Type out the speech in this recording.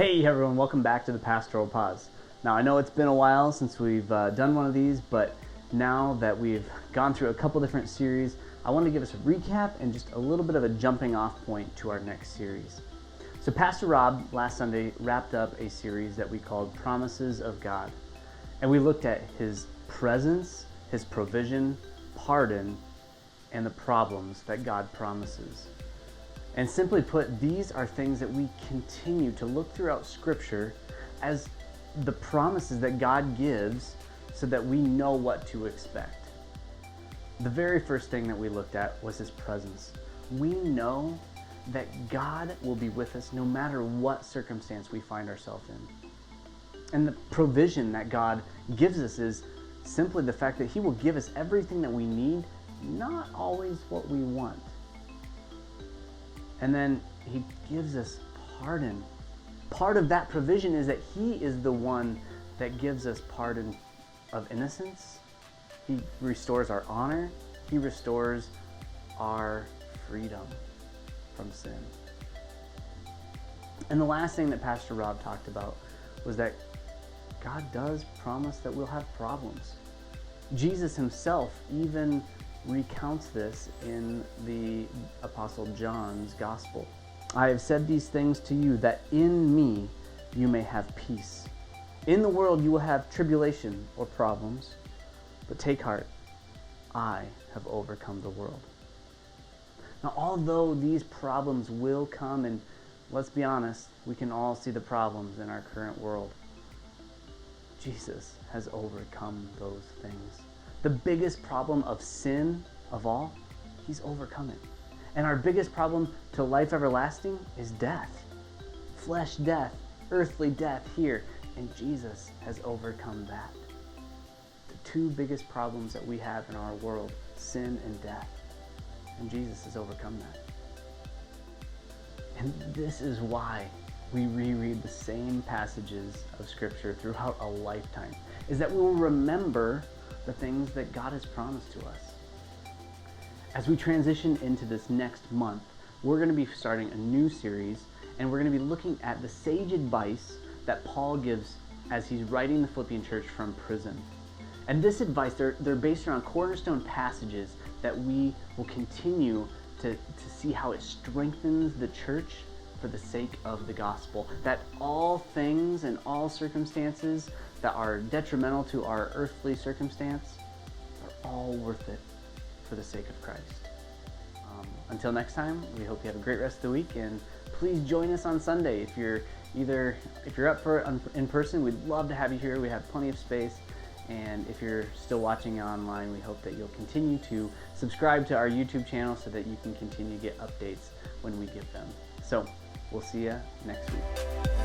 Hey everyone, welcome back to the Pastoral Pause. Now I know it's been a while since we've done one of these, but now that we've gone through a couple different series, I want to give us a recap and just a little bit of a jumping off point to our next series. So Pastor Rob last Sunday wrapped up a series that we called Promises of God. And we looked at his presence, his provision, pardon, and the problems that God promises. And simply put, these are things that we continue to look throughout Scripture as the promises that God gives so that we know what to expect. The very first thing that we looked at was His presence. We know that God will be with us no matter what circumstance we find ourselves in. And the provision that God gives us is simply the fact that He will give us everything that we need, not always what we want. And then He gives us pardon. Part of that provision is that He is the one that gives us pardon of innocence. He restores our honor. He restores our freedom from sin. And the last thing that Pastor Rob talked about was that God does promise that we'll have problems. Jesus Himself even recounts this in the Apostle John's Gospel. I have said these things to you that in me you may have peace. In the world you will have tribulation or problems, but take heart, I have overcome the world. Now, although these problems will come, and let's be honest, we can all see the problems in our current world, Jesus has overcome those things. The biggest problem of sin of all, He's overcome it. And our biggest problem to life everlasting is death. Flesh death, earthly death here. And Jesus has overcome that. The two biggest problems that we have in our world, sin and death. And Jesus has overcome that. And this is why we reread the same passages of Scripture throughout a lifetime, is that we will remember the things that God has promised to us. As we transition into this next month, we're going to be starting a new series, and we're going to be looking at the sage advice that Paul gives as he's writing the Philippian church from prison. And this advice, they're based around cornerstone passages that we will continue to see how it strengthens the church for the sake of the gospel. That all things and all circumstances that are detrimental to our earthly circumstance are all worth it for the sake of Christ. Until next time, we hope you have a great rest of the week, and please join us on Sunday. If you're up for it in person, we'd love to have you here. We have plenty of space. And if you're still watching online, we hope that you'll continue to subscribe to our YouTube channel so that you can continue to get updates when we give them. So we'll see you next week.